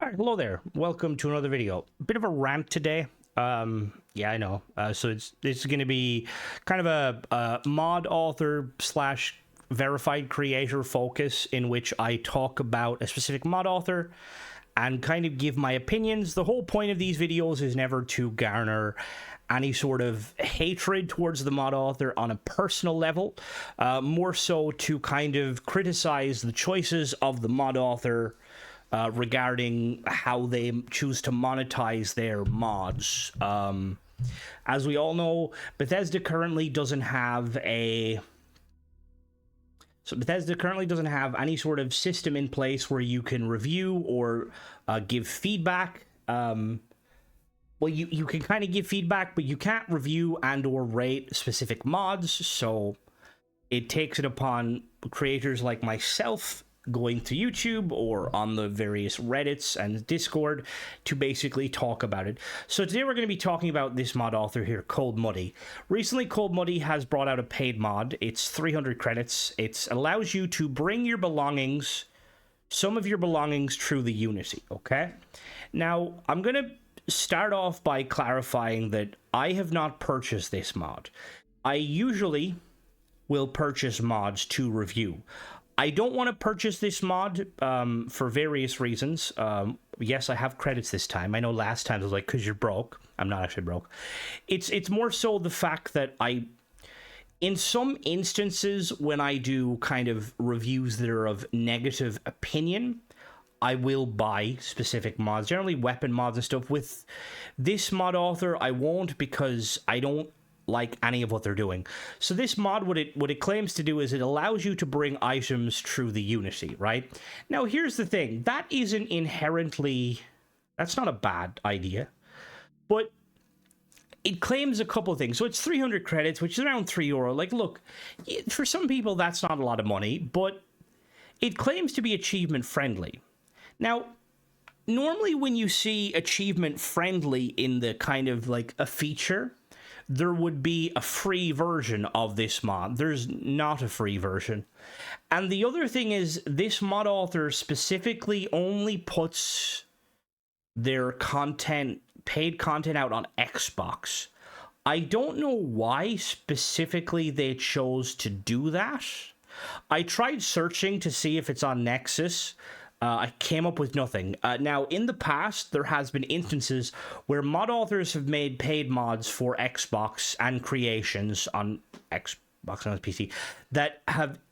All right, hello there. Welcome to another video. A bit of a rant today. Yeah, I know. So this is going to be kind of a mod author slash verified creator focus in which I talk about a specific mod author and kind of give my opinions. The whole point of these videos is never to garner any sort of hatred towards the mod author on a personal level, more so to kind of criticize the choices of the mod author regarding how they choose to monetize their mods. As we all know, Bethesda currently doesn't have any sort of system in place where you can review or give feedback. Well, you can kind of give feedback, but you can't review and or rate specific mods, so it takes it upon creators like myself going to YouTube or on the various Reddits and Discord to basically talk about it. So today we're going to be talking about this mod author here, Cold Muddy. Recently, Cold Muddy has brought out a paid mod. It's 300 credits. It allows you to bring your belongings, some of your belongings, through the Unity, okay? Now, I'm going to start off by clarifying that I have not purchased this mod. I usually will purchase mods to review. I don't want to purchase this mod for various reasons. Yes, I have credits this time. I know last time I was like, because you're broke. I'm not actually broke. It's more so the fact that in some instances, when I do kind of reviews that are of negative opinion, I will buy specific mods, generally weapon mods and stuff. With this mod author, I won't, because I don't like any of what they're doing. So this mod, what it claims to do is it allows you to bring items through the Unity, right? Now, here's the thing. That isn't inherently... That's not a bad idea. But it claims a couple of things. So it's 300 credits, which is around €3. Like, look, for some people, that's not a lot of money, but it claims to be achievement friendly. Now, normally when you see achievement friendly in the kind of like a feature, there would be a free version of this mod. There's not a free version. And the other thing is, this mod author specifically only puts their content, paid content, out on Xbox. I don't know why specifically they chose to do that. I tried searching to see if it's on Nexus. I came up with nothing. Now, in the past, there has been instances where mod authors have made paid mods for Xbox and creations on Xbox and on PC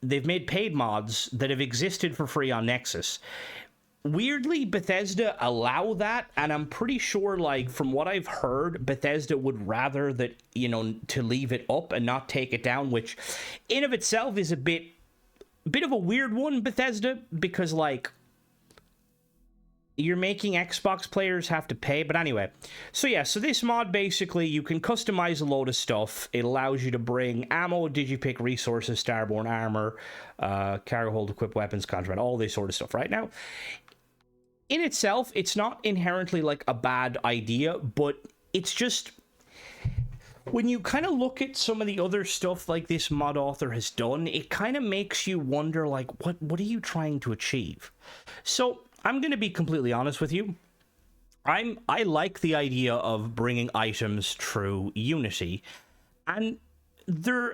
they've made paid mods that have existed for free on Nexus. Weirdly, Bethesda allow that, and I'm pretty sure, like, from what I've heard, Bethesda would rather that, you know, to leave it up and not take it down, which in of itself is a bit of a weird one, Bethesda, because, like, you're making Xbox players have to pay. But anyway, so yeah, so this mod, basically, you can customize a load of stuff. It allows you to bring ammo, digipick, resources, starborn armor, cargo hold, equip weapons, contraband, all this sort of stuff. Right now, in itself, it's not inherently like a bad idea, but it's just, when you kind of look at some of the other stuff like this mod author has done, it kind of makes you wonder, like, what are you trying to achieve? So I'm going to be completely honest with you. I like the idea of bringing items through Unity, and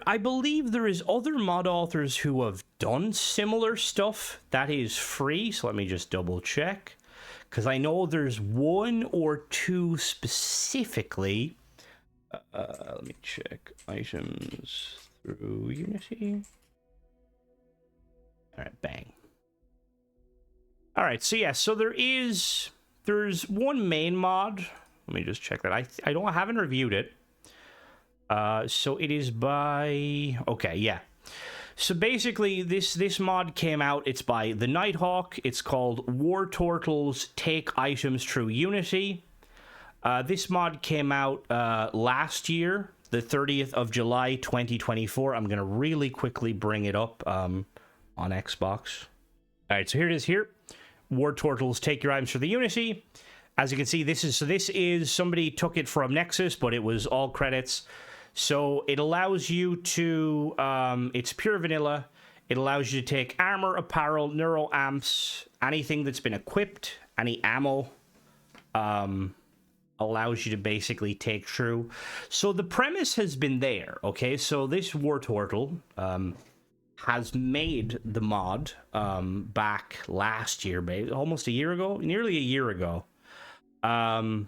I believe there is other mod authors who have done similar stuff that is free. So let me just double check, because I know there's one or two specifically. Let me check items through Unity. All right, bang. All right, so yeah, so there's one main mod. Let me just check that. I haven't reviewed it. So it is by, okay, yeah. So basically, this mod came out. It's by the Nighthawk. It's called War Turtles Take Items Through Unity. This mod came out last year, the 30th of July, 2024. I'm gonna really quickly bring it up on Xbox. All right, so here it is. Here, War Turtles Take Your Items Through the Unity. As you can see, this is somebody took it from Nexus, but it was all credits. So it allows you to, it's pure vanilla. It allows you to take armor, apparel, neuro amps, anything that's been equipped, any ammo. Allows you to basically take true. So the premise has been there, okay? So this War Turtle has made the mod back last year, almost a year ago, nearly a year ago. Now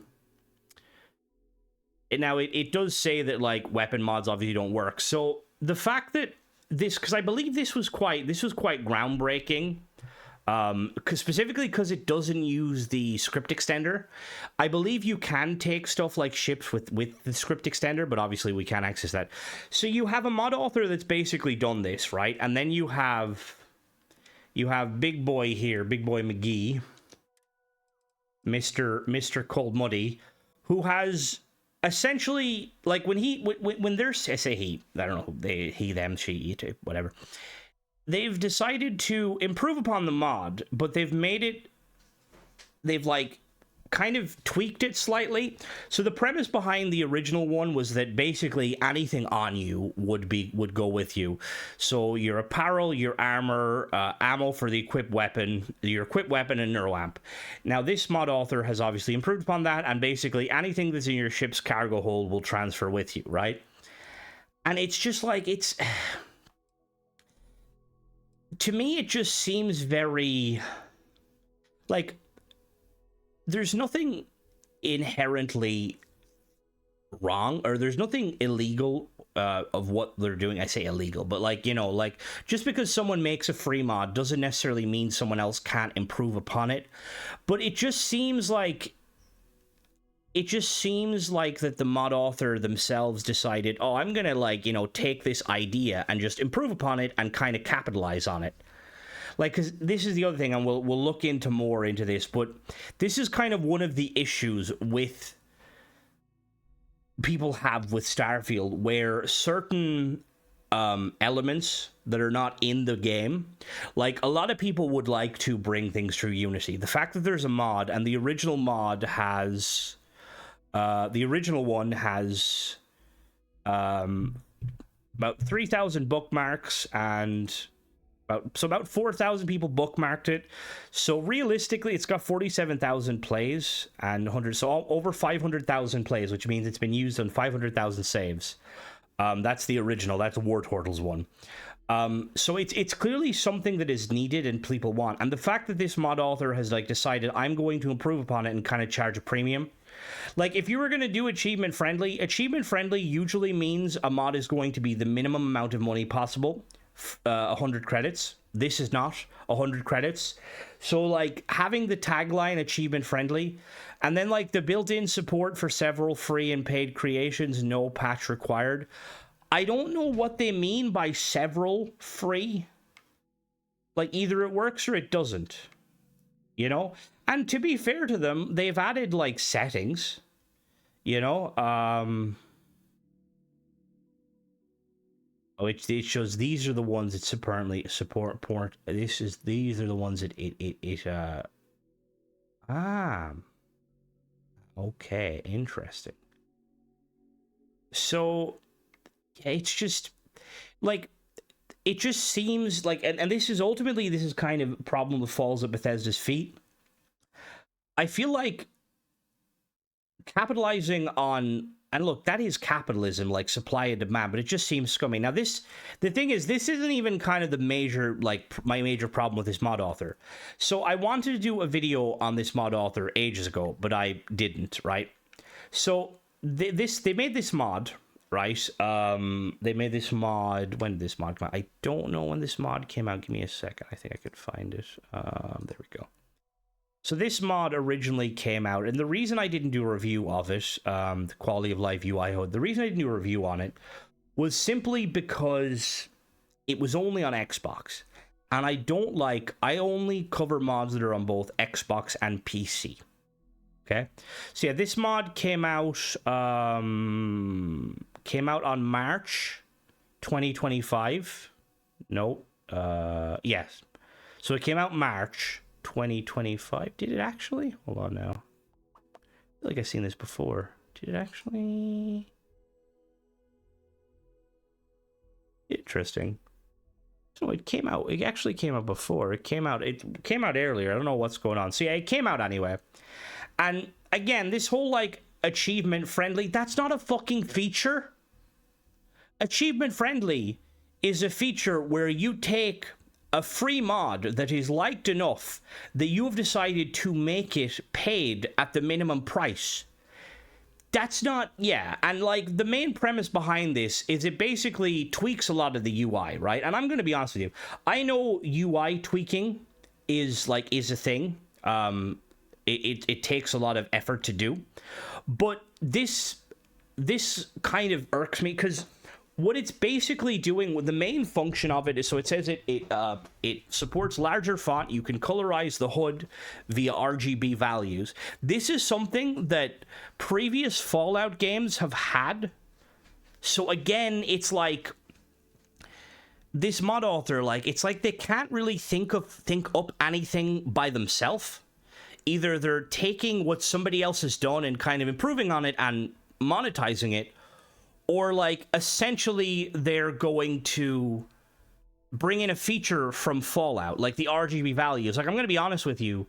it does say that like weapon mods obviously don't work. So the fact that this, because I believe this was quite groundbreaking. Specifically because it doesn't use the script extender. I believe you can take stuff like ships with the script extender, but obviously we can't access that. So you have a mod author that's basically done this, right? And then you have Big Boy here, Big Boy McGee, Mr. Cold Muddy, who has essentially, like, when there's, I say he, I don't know, they, he, them, she, it, whatever. They've decided to improve upon the mod, but they've like kind of tweaked it slightly. So the premise behind the original one was that basically anything on you would go with you. So your apparel, your armor, ammo for the equipped weapon, your equipped weapon, and neuroamp. Now this mod author has obviously improved upon that, and basically anything that's in your ship's cargo hold will transfer with you, right? And it's just like, it's... To me, it just seems very, like, there's nothing inherently wrong, or there's nothing illegal of what they're doing. I say illegal, but like, you know, like, just because someone makes a free mod doesn't necessarily mean someone else can't improve upon it. But it just seems like that the mod author themselves decided, oh, I'm gonna, like, you know, take this idea and just improve upon it and kind of capitalize on it. Like, because this is the other thing, and we'll look into more into this, but this is kind of one of the issues with people have with Starfield, where certain elements that are not in the game, like, a lot of people would like to bring things through Unity. The fact that there's a mod, and the original mod has... the original one has about 3,000 bookmarks, and about 4,000 people bookmarked it. So realistically, it's got 47,000 plays and 100, so over 500,000 plays, which means it's been used on 500,000 saves. That's the original. That's War Turtles one. So it's clearly something that is needed and people want. And the fact that this mod author has, like, decided, I'm going to improve upon it and kind of charge a premium. Like, if you were going to do achievement friendly usually means a mod is going to be the minimum amount of money possible, 100 credits. This is not 100 credits. So, like, having the tagline achievement friendly, and then, like, the built-in support for several free and paid creations, no patch required. I don't know what they mean by several free. Like, either it works or it doesn't, you know? And to be fair to them, they've added, like, settings, you know? Oh, it shows these are the ones that apparently support port. These are the ones that okay, interesting. So, yeah, it's just, like, it just seems like, and this is ultimately, this is kind of a problem that falls at Bethesda's feet. I feel like capitalizing on, and look, that is capitalism, like supply and demand, but it just seems scummy. Now, the thing is, this isn't even kind of the major, like, my major problem with this mod author. So I wanted to do a video on this mod author ages ago, but I didn't, right? So they made this mod, right? They made this mod, when did this mod come out? I don't know when this mod came out. Give me a second. I think I could find it. There we go. So this mod originally came out, and the reason I didn't do a review of it, the quality of life UI HUD, the reason I didn't do a review on it was simply because it was only on Xbox. And I only cover mods that are on both Xbox and PC. Okay? So yeah, this mod came out on March 2025. No, yes. So it came out March 2025. Did it actually? Hold on now. I feel like I've seen this before. Did it actually? Interesting. So it came out. It actually came out before. It came out earlier. I don't know what's going on. So yeah, it came out anyway. And again, this whole like achievement friendly, that's not a fucking feature. Achievement friendly is a feature where you take a free mod that is liked enough that you have decided to make it paid at the minimum price. That's not, yeah, and like the main premise behind this is it basically tweaks a lot of the UI, right? And I'm going to be honest with you, I know UI tweaking is a thing. It takes a lot of effort to do, but this kind of irks me because what it's basically doing with the main function of it is, so it says it supports larger font. You can colorize the HUD via RGB values. This is something that previous Fallout games have had. So again, it's like this mod author, like it's like they can't really think up anything by themselves. Either they're taking what somebody else has done and kind of improving on it and monetizing it, or like essentially they're going to bring in a feature from Fallout, like the RGB values. Like, I'm going to be honest with you.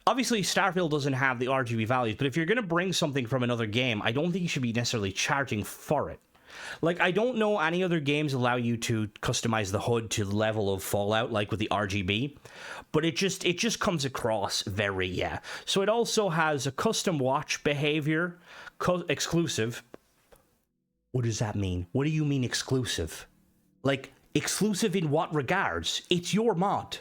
Obviously, Starfield doesn't have the RGB values, but if you're going to bring something from another game, I don't think you should be necessarily charging for it. Like, I don't know any other games allow you to customize the HUD to the level of Fallout, like with the RGB, but it just comes across very, yeah. So it also has a custom watch behavior, exclusive. What does that mean? What do you mean exclusive? Like, exclusive in what regards? It's your mod.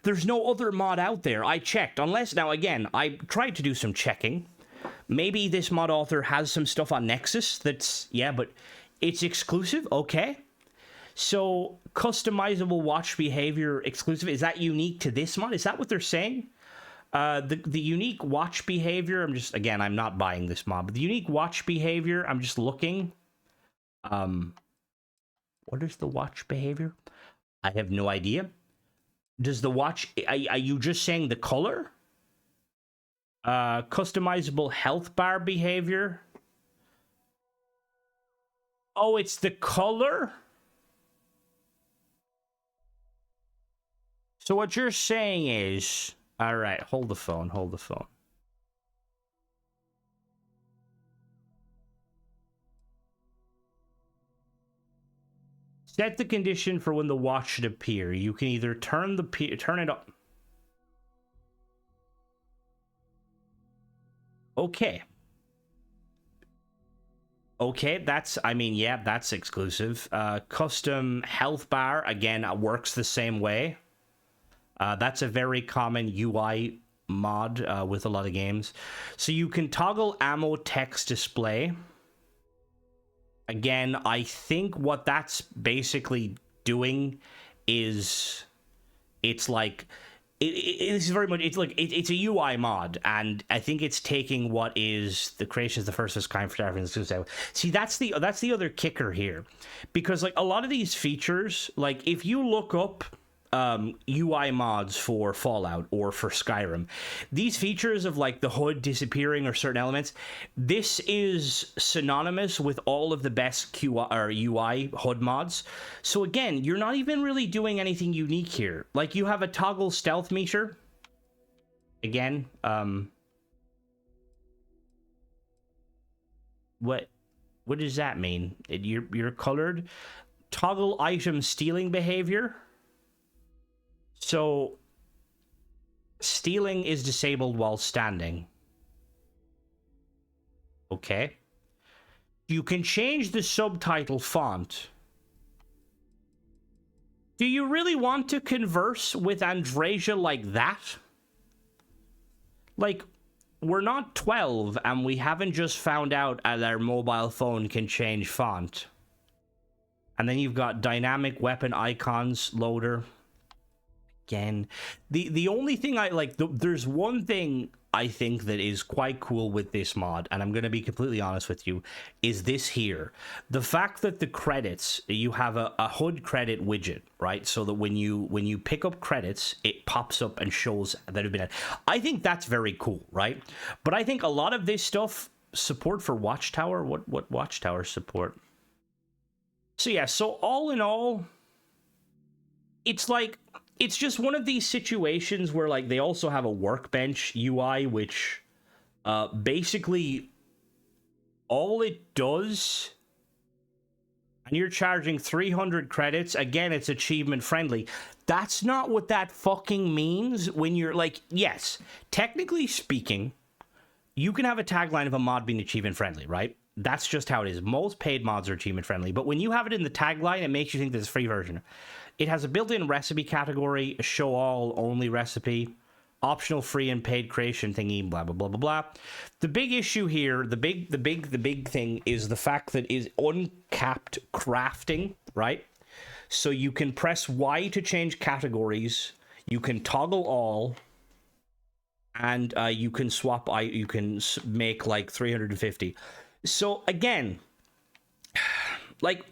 There's no other mod out there. I checked. Unless, now again, I tried to do some checking. Maybe this mod author has some stuff on Nexus that's, yeah, but it's exclusive? Okay. So, customizable watch behavior exclusive, is that unique to this mod? Is that what they're saying? The unique watch behavior, I'm not buying this mod, but the unique watch behavior, I'm just looking. What is the watch behavior? I have no idea. Does the watch, are you just saying the color? Customizable health bar behavior. Oh, it's the color? So what you're saying is, all right, hold the phone. Set the condition for when the watch should appear. You can either turn it up. Okay. Okay, that's exclusive. Custom health bar, again, works the same way. That's a very common UI mod with a lot of games. So you can toggle ammo text display. Again, I think what that's basically doing is it's like it's very much it's a UI mod, and I think it's taking what is the creation of the first of its kind for Starfield. See, that's the other kicker here, because like a lot of these features, like if you look up UI mods for Fallout or for Skyrim, these features of like the HUD disappearing or certain elements, this is synonymous with all of the best UI HUD mods. So again, you're not even really doing anything unique here. Like, you have a toggle stealth meter. Again, what does that mean? You're colored. Toggle item stealing behavior. So, stealing is disabled while standing. Okay. You can change the subtitle font. Do you really want to converse with Andreja like that? Like, we're not 12, and we haven't just found out that our mobile phone can change font. And then you've got dynamic weapon icons loader. Again, the only thing I like, there's one thing I think that is quite cool with this mod, and I'm going to be completely honest with you, is this here. The fact that the credits, you have a HUD credit widget, right? So that when you pick up credits, it pops up and shows that have been added. I think that's very cool, right? But I think a lot of this stuff, support for Watchtower, what Watchtower support? So yeah, so all in all, it's like, it's just one of these situations where like they also have a Workbench UI, which basically all it does, and you're charging 300 credits. Again, it's achievement friendly. That's not what that fucking means when you're like, yes, technically speaking, you can have a tagline of a mod being achievement friendly, right? That's just how it is. Most paid mods are achievement friendly, but when you have it in the tagline, it makes you think there's a free version. It has a built-in recipe category, a show all only recipe, optional free and paid creation thingy, blah blah blah blah blah. The big issue here, the big thing is the fact that is uncapped crafting, right? So you can press Y to change categories, you can toggle all, and you can swap. You can make like 350. So again, like,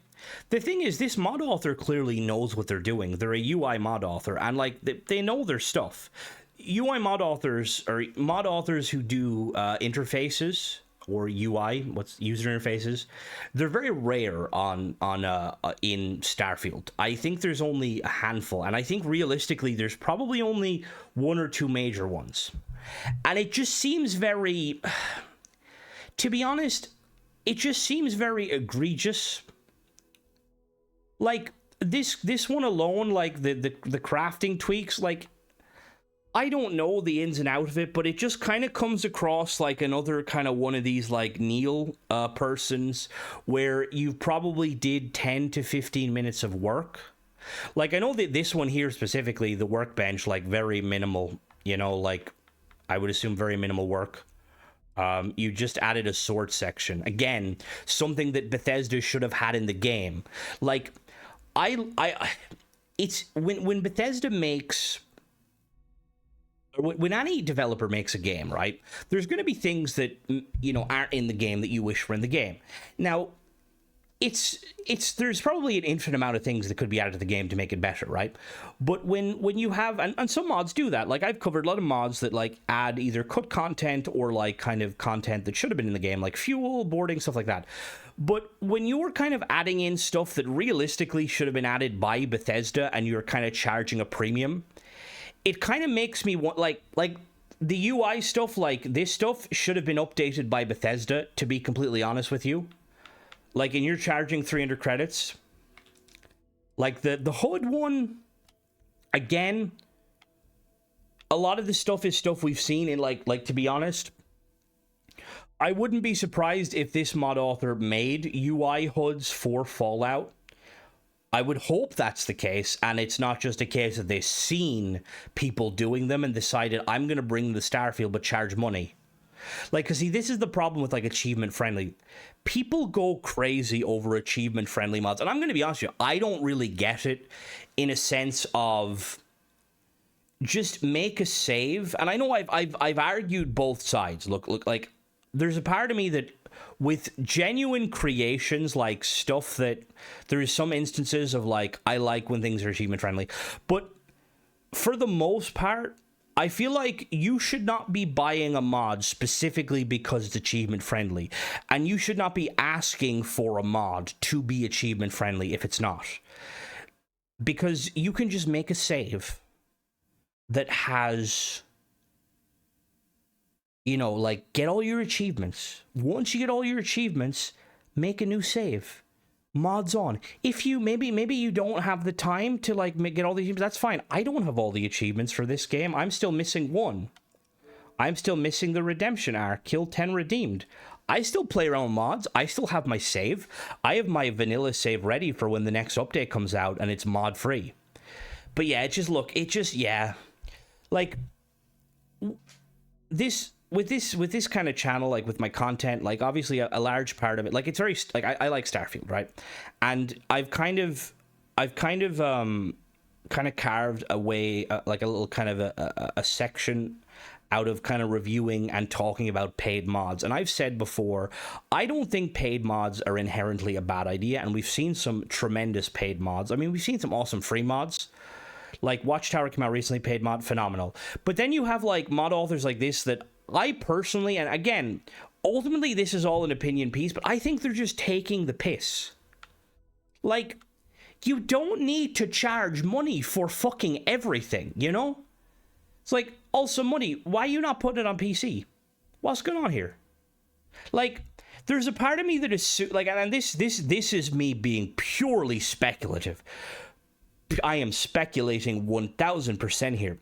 the thing is, this mod author clearly knows what they're doing. They're a UI mod author, and like they know their stuff. UI mod authors are mod authors who do interfaces or UI, what's user interfaces. They're very rare on in Starfield. I think there's only a handful, and I think realistically there's probably only one or two major ones. And it just seems very, to be honest, it just seems very egregious. Like this one alone, like the crafting tweaks, like, I don't know the ins and outs of it, but it just kind of comes across like another kind of one of these like Neil persons where you probably did 10 to 15 minutes of work. Like, I know that this one here specifically, the Workbench, like very minimal, you know, like I would assume very minimal work. You just added a sword section. Again, something that Bethesda should have had in the game. Like, it's when Bethesda makes, when any developer makes a game, right, there's going to be things that, you know, aren't in the game that you wish were in the game. Now, there's probably an infinite amount of things that could be added to the game to make it better, right? But when you have, and some mods do that, like I've covered a lot of mods that like add either cut content or like kind of content that should have been in the game, like fuel, boarding, stuff like that. But when you're kind of adding in stuff that realistically should have been added by Bethesda and you're kind of charging a premium, it kind of makes me want, like the UI stuff, like this stuff should have been updated by Bethesda, to be completely honest with you. Like, and you're charging 300 credits. Like, the HUD one, again, a lot of this stuff is stuff we've seen in, like to be honest, I wouldn't be surprised if this mod author made UI HUDs for Fallout. I would hope that's the case, and it's not just a case that they've seen people doing them and decided, I'm going to bring the Starfield but charge money. Like, because see, this is the problem with like achievement friendly. People go crazy over achievement friendly mods, and I'm going to be honest with you, I don't really get it, in a sense of just make a save. And I know I've argued both sides. Look, like there's a part of me that with genuine creations, like stuff that there is some instances of like, I like when things are achievement friendly, but for the most part, I feel like you should not be buying a mod specifically because it's achievement friendly, and you should not be asking for a mod to be achievement friendly if it's not. Because you can just make a save that has, you know, like, get all your achievements. Once you get all your achievements, make a new save. Mods on. If you maybe you don't have the time to like get all the achievements, that's fine. I don't have all the achievements for this game. I'm still missing one. I'm still missing the redemption arc, kill 10 redeemed. I still play around with mods. I still have my save. I have my vanilla save ready for when the next update comes out and it's mod free. But yeah, yeah, like this with this kind of channel, like with my content, like obviously a large part of it, like it's very like I like Starfield, right? And I've kind of carved away like a little kind of a section out of kind of reviewing and talking about paid mods. And I've said before, I don't think paid mods are inherently a bad idea, and we've seen some tremendous paid mods. I mean, we've seen some awesome free mods. Like Watchtower came out recently, paid mod, phenomenal. But then you have like mod authors like this that I personally, and again, ultimately this is all an opinion piece, but I think they're just taking the piss. Like, You don't need to charge money for fucking everything, you know? It's like, also money, why are you not putting it on PC? What's going on here? Like, there's a part of me that is like, and this is me being purely speculative. I am speculating 1000% here.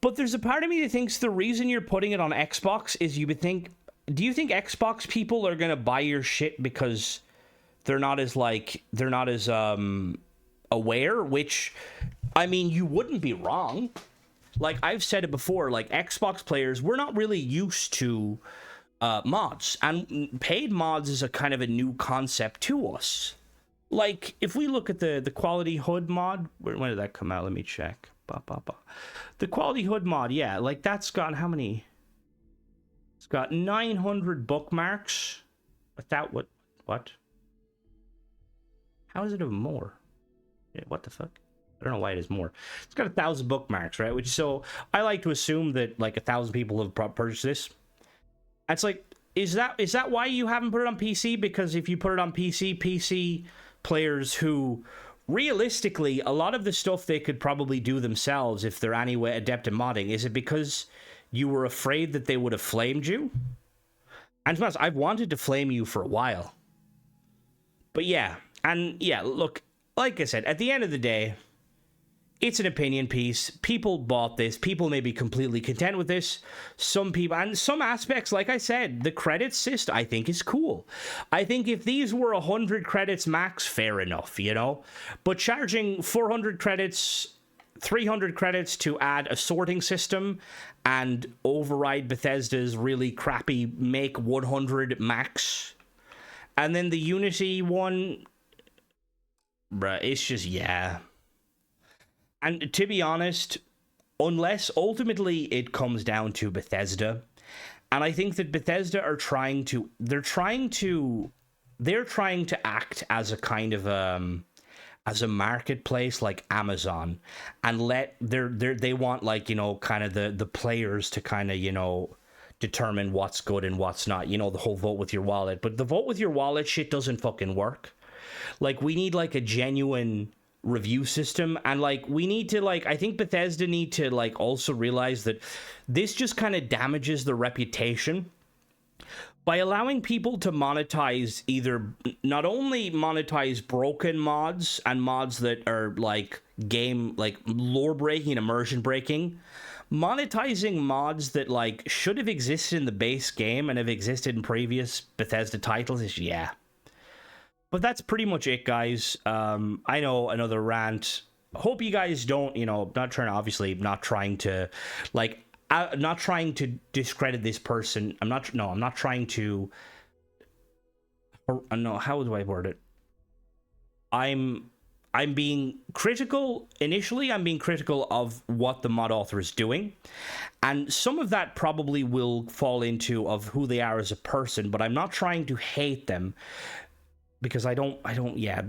But there's a part of me that thinks the reason you're putting it on Xbox is you would think, do you think Xbox people are going to buy your shit because they're not as aware? Which, I mean, you wouldn't be wrong. Like, I've said it before, like, Xbox players, we're not really used to mods, and paid mods is a kind of a new concept to us. Like, if we look at the Quality HUD mod, when did that come out? Let me check. The Quality HUD mod, yeah, like, that's got how many? It's got 900 bookmarks. Without what? How is it even more? Yeah, what the fuck? I don't know why it is more. It's got 1,000 bookmarks, right? Which, so I like to assume that like 1,000 people have purchased this. It's like, is that why you haven't put it on PC? Because if you put it on PC players who realistically, a lot of the stuff they could probably do themselves if they're anyway adept at modding. Is it because you were afraid that they would have flamed you? And to be honest, I've wanted to flame you for a while. But yeah, and yeah, look, like I said, at the end of the day, it's an opinion piece. People bought this. People may be completely content with this. Some people, and some aspects, like I said, the credits system, I think, is cool. I think if these were 100 credits max, fair enough, you know? But charging 400 credits, 300 credits to add a sorting system and override Bethesda's really crappy make 100 max, and then the Unity one, bruh, it's just, yeah. And to be honest, unless ultimately it comes down to Bethesda, and I think that Bethesda are trying to act as a kind of as a marketplace like Amazon, and they want, like, you know, kind of the players to kind of, you know, determine what's good and what's not, you know, the whole vote with your wallet. But the vote with your wallet shit doesn't fucking work. Like, we need like a genuine review system, and like we need to, like, I think Bethesda need to like also realize that this just kind of damages the reputation by allowing people to monetize, either not only monetize broken mods and mods that are like game, like lore breaking and immersion breaking, monetizing mods that like should have existed in the base game and have existed in previous Bethesda titles is, yeah. But that's pretty much it, guys. I know, another rant. Hope you guys don't, you know, not trying to like, not trying to discredit this person. I'm not trying to, no, how do I word it? I'm being critical. Initially, I'm being critical of what the mod author is doing. And some of that probably will fall into of who they are as a person, but I'm not trying to hate them. Because I don't, yeah,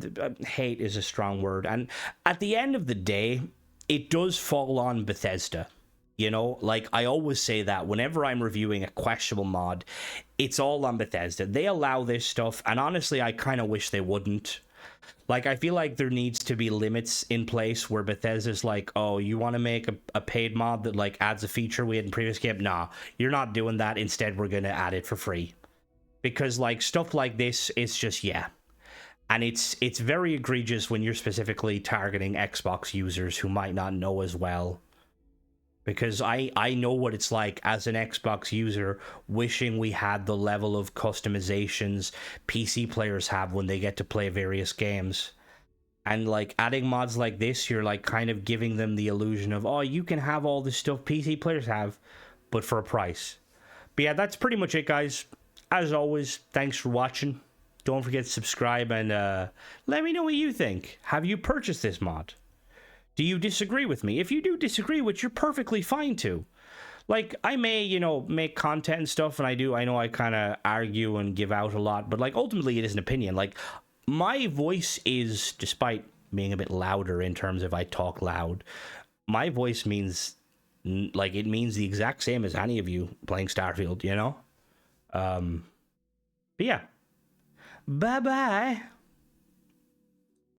hate is a strong word. And at the end of the day, it does fall on Bethesda. You know, like, I always say that whenever I'm reviewing a questionable mod, it's all on Bethesda. They allow this stuff, and honestly, I kind of wish they wouldn't. Like, I feel like there needs to be limits in place where Bethesda's like, oh, you want to make a paid mod that, like, adds a feature we had in previous game? Nah, you're not doing that. Instead, we're going to add it for free. Because, like, stuff like this, it's just, yeah. And it's very egregious when you're specifically targeting Xbox users who might not know as well. Because I know what it's like as an Xbox user, wishing we had the level of customizations PC players have when they get to play various games. And like, adding mods like this, you're like kind of giving them the illusion of, oh, you can have all the stuff PC players have, but for a price. But yeah, that's pretty much it, guys. As always, thanks for watching. Don't forget to subscribe, and let me know what you think. Have you purchased this mod? Do you disagree with me? If you do disagree, which you're perfectly fine to. Like, I may, you know, make content and stuff, and I know I kind of argue and give out a lot, but like, ultimately it is an opinion. Like, my voice is, despite being a bit louder in terms of I talk loud, my voice means, like, it means the exact same as any of you playing Starfield, you know? But yeah. Bye-bye.